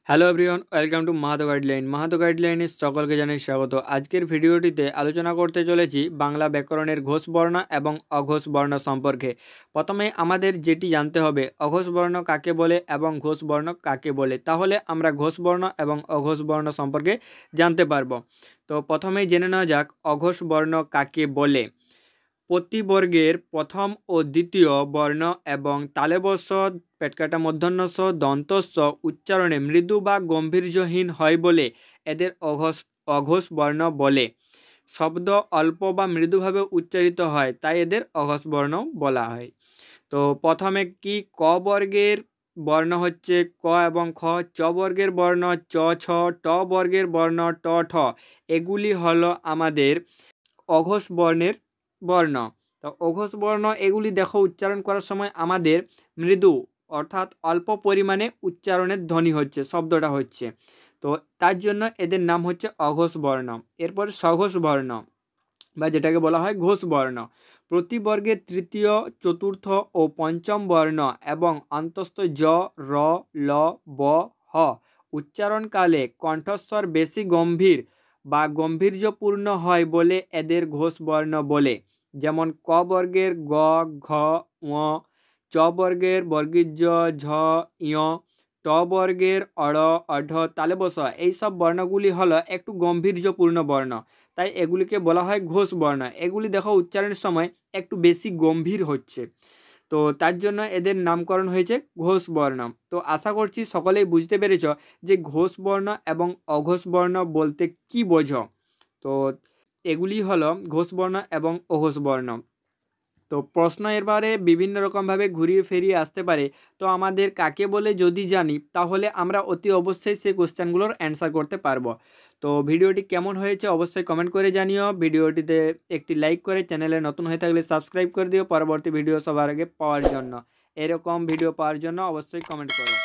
Hello everyone, welcome to Mahato guideline. Mahato গাইডলাইনের সকলকে জানাই স্বাগত। আজকের ভিডিওটিতে আলোচনা করতে চলেছি বাংলা ব্যাকরণের ঘোষ বর্ণ এবং অঘোষ বর্ণ সম্পর্কে। প্রথমে আমাদের যেটি জানতে হবে অঘোষ বর্ণ কাকে বলে এবং ঘোষ বর্ণ কাকে বলে, তাহলে আমরা ঘোষ বর্ণ এবং অঘোষ বর্ণ সম্পর্কে জানতে পারবো। তো প্রথমেই জেনে নেওয়া যাক অঘোষ বর্ণ কাকে বলে। প্রতিবর্গের প্রথম ও দ্বিতীয় বর্ণ এবং তালব্য পেটকাটা মূর্ধন্য দন্তস্ব উচ্চারণে মৃদু বা গম্ভীর্যহীন হয় বলে এদের অঘোষ বর্ণ বলে। শব্দ অল্প বা মৃদুভাবে উচ্চারিত হয় তাই এদের অঘোষ বর্ণ বলা হয়। তো প্রথমে কি ক বর্গের বর্ণ হচ্ছে ক এবং খ, চ বর্গের বর্ণ চ ছ, ট বর্গের বর্ণ ট ঠ। এগুলি হলো আমাদের অঘোষ বর্ণের বর্ণ। তো অঘোষ বর্ণ এগুলি দেখো উচ্চারণ করার সময় আমাদের মৃদু অর্থাৎ অল্প পরিমাণে উচ্চারণের ধ্বনি হচ্ছে, শব্দটা হচ্ছে, তো তার জন্য এদের নাম হচ্ছে অঘোষ বর্ণ। এরপর সঘোষ বর্ণ বা যেটাকে বলা হয় ঘোষ বর্ণ। প্রতিবর্গের তৃতীয়, চতুর্থ ও পঞ্চম বর্ণ এবং অন্তস্থ জ, র, ল, ব, হ উচ্চারণকালে কণ্ঠস্বর বেশি গম্ভীর বা গম্ভীর্যপূর্ণ হয় বলে এদের ঘোষ বর্ণ বলে। যেমন ক বর্গের গ, ঘ, ঙ, চ বর্গের বর্গীয় জ, ঝ, ঞ, ট বর্গের অড়, অঢ, তালব্য এইসব বর্ণগুলি হলো একটু গম্ভীর্যপূর্ণ বর্ণ, তাই এগুলিকে বলা হয় ঘোষ বর্ণ। এগুলি দেখো উচ্চারণের সময় একটু বেশি গম্ভীর হচ্ছে, তো তার জন্য এদের নামকরণ হয়েছে ঘোষ বর্ণ। তো আশা করছি সকলেই বুঝতে পেরেছ যে ঘোষ বর্ণ এবং অঘোষ বর্ণ বলতে কি বোঝো। তো এগুলি হলো ঘোষ বর্ণ এবং অঘোষ বর্ণ। তো প্রশ্ন এবারে বিভিন্ন রকমভাবে ঘুরিয়ে ফিরিয়ে আসতে পারে। তো আমাদের কাকে বলে যদি জানি তাহলে আমরা অতি অবশ্যই সেই কোশ্চেনগুলোর অ্যান্সার করতে পারবো। তো ভিডিওটি কেমন হয়েছে অবশ্যই কমেন্ট করে জানিও। ভিডিওটিতে একটি লাইক করে চ্যানেলে নতুন হয়ে থাকলে সাবস্ক্রাইব করে দিও পরবর্তী ভিডিও সবার আগে পাওয়ার জন্য। এরকম ভিডিও পাওয়ার জন্য অবশ্যই কমেন্ট করো।